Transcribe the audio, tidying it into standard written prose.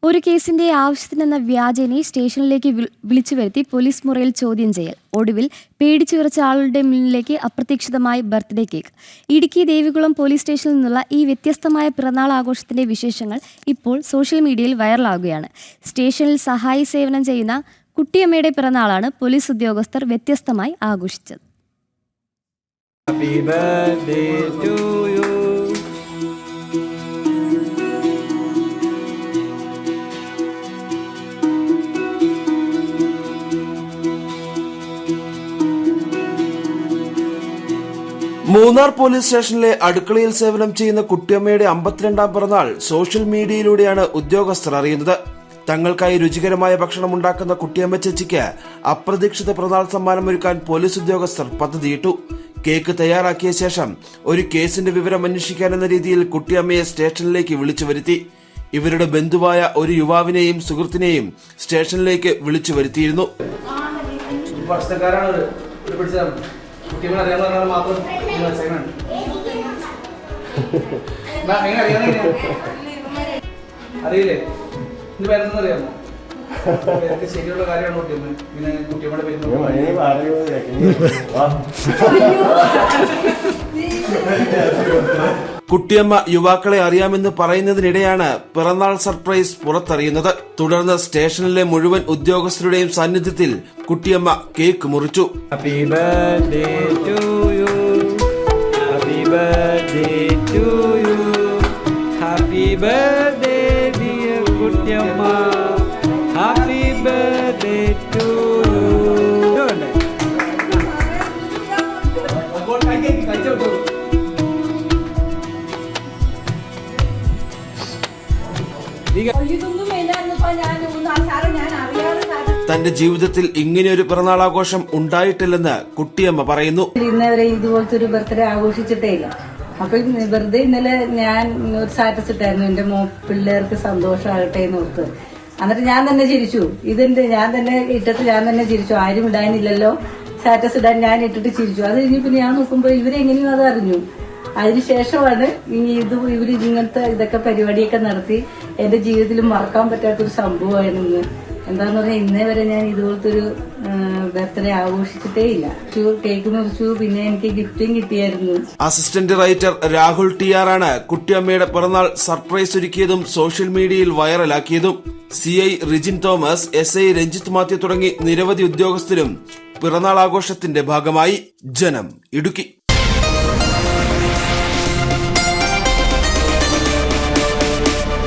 ഒരു കേസിന്റെ ആവശ്യത്തിനെന്ന വ്യാജേനെ സ്റ്റേഷനിലേക്ക് വിളിച്ചു വരുത്തി പോലീസ് മുറിയിൽ ചോദ്യം ചെയ്യൽ. ഒടുവിൽ പേടിച്ചു വിറച്ച ആളുടെ മുന്നിലേക്ക് അപ്രതീക്ഷിതമായി birthday cake. Idukki Devikulam police സ്റ്റേഷനിൽ നിന്നുള്ള ഈ വ്യത്യസ്തമായ പിറന്നാൾ ആഘോഷത്തിന്റെ വിശേഷങ്ങൾ ഇപ്പോൾ സോഷ്യൽ മീഡിയയിൽ വൈറലാകുകയാണ്. സ്റ്റേഷനിൽ സഹായി സേവനം ചെയ്യുന്ന കുട്ടിയമ്മയുടെ പിറന്നാളാണ് പോലീസ് ഉദ്യോഗസ്ഥർ വ്യത്യസ്തമായി ആഘോഷിച്ചത്. Happy birthday to you. Munnar police സ്റ്റേഷനിലെ അടുക്കളയിൽ സേവനം ചെയ്യുന്ന കുട്ടിയമ്മയുടെ 52ാം പിറന്നാൾ സോഷ്യൽ മീഡിയയിലൂടെയാണ് ഉദ്യോഗസ്ഥർ അറിയുന്നത്. തങ്ങൾക്കായി രുചികരമായ ഭക്ഷണം ഉണ്ടാക്കുന്ന കുട്ടിയമ്മ ചേച്ചിക്ക് അപ്രതീക്ഷിത പിറന്നാൾ സമ്മാനമൊരുക്കാൻ പോലീസ് ഉദ്യോഗസ്ഥർ പദ്ധതിയിട്ടു. കേക്ക് തയ്യാറാക്കിയ ശേഷം ഒരു കേസിന്റെ വിവരം അന്വേഷിക്കാനെന്ന രീതിയിൽ കുട്ടിയമ്മയെ സ്റ്റേഷനിലേക്ക് വിളിച്ചു വരുത്തി. ഇവരുടെ ബന്ധുവായ ഒരു യുവാവിനെയും സുഹൃത്തിനെയും സ്റ്റേഷനിലേക്ക് വിളിച്ചു വരുത്തിയിരുന്നു. അറിയില്ലേ ഇത് പേരെന്നറിയാമോ? ശരിയുള്ള കാര്യമാണ് കുട്ടിയമ്മയുടെ പേര്. കുട്ടിയമ്മ യുവാക്കളെ അറിയാമെന്ന് പറയുന്നതിനിടെയാണ് പിറന്നാൾ സർപ്രൈസ് പുറത്തറിയുന്നത്. തുടർന്ന് സ്റ്റേഷനിലെ മുഴുവൻ ഉദ്യോഗസ്ഥരുടെയും സാന്നിധ്യത്തിൽ കുട്ടിയമ്മ കേക്ക് മുറിച്ചു. Happy birthday to you, happy birthday to you, happy birthday dear Kuttiyamma, happy birthday to you. തന്റെ ജീവിതത്തിൽ ഇങ്ങനെയൊരു പിറന്നാളാഘോഷം ഉണ്ടായിട്ടില്ലെന്ന് കുട്ടിയമ്മ പറയുന്നു. ഇന്നവരെ ഇതുപോലത്തെ ഒരു ബർത്ത്ഡേ ആഘോഷിച്ചിട്ടേ ഇല്ല. അപ്പൊ വെറുതെ ഇന്നലെ ഞാൻ ഒരു സ്റ്റാറ്റസ് ഇട്ടായിരുന്നു, എന്റെ പിള്ളേർക്ക് സന്തോഷമാകട്ടെ എന്ന് ഓർത്ത്. എന്നിട്ട് ഞാൻ തന്നെ ചിരിച്ചു. ഞാൻ തന്നെ ഇട്ടിട്ട് ഞാൻ തന്നെ ചിരിച്ചു. ആരും ഇടാനില്ലല്ലോ, സ്റ്റാറ്റസ് ഇടാൻ ഞാൻ ഇട്ടിട്ട് ചിരിച്ചു. അത് കഴിഞ്ഞ് പിന്നെ ഞാൻ നോക്കുമ്പോ ഇവരെങ്ങനെയും അത് അറിഞ്ഞു. അതിനുശേഷമാണ് ഇവര് ഇതൊക്കെ പരിപാടിയൊക്കെ നടത്തി. എന്റെ ജീവിതത്തിൽ മറക്കാൻ പറ്റാത്തൊരു സംഭവമായിരുന്നു. എന്താന്ന് പറഞ്ഞാൽ ഇന്നേ വരെ ഞാൻ ഇതുപോലത്തെ ഒരു ബർത്ത്ഡേ ആഘോഷിച്ചിട്ടേ ഇല്ല. കേക്ക് മുറിച്ചു, പിന്നെ എനിക്ക് ഗിഫ്റ്റും കിട്ടിയായിരുന്നു. അസിസ്റ്റന്റ് റൈറ്റർ രാഹുൽ TR ആണ് കുട്ടിയമ്മയുടെ പിറന്നാൾ സർപ്രൈസ് ഒരുക്കിയതും സോഷ്യൽ മീഡിയയിൽ വൈറലാക്കിയതും. CI Rijin Thomas, SI Ranjith Mathew തുടങ്ങി നിരവധി ഉദ്യോഗസ്ഥരും പിറന്നാൾ ആഘോഷത്തിന്റെ ഭാഗമായി. ജനം, ഇടുക്കി.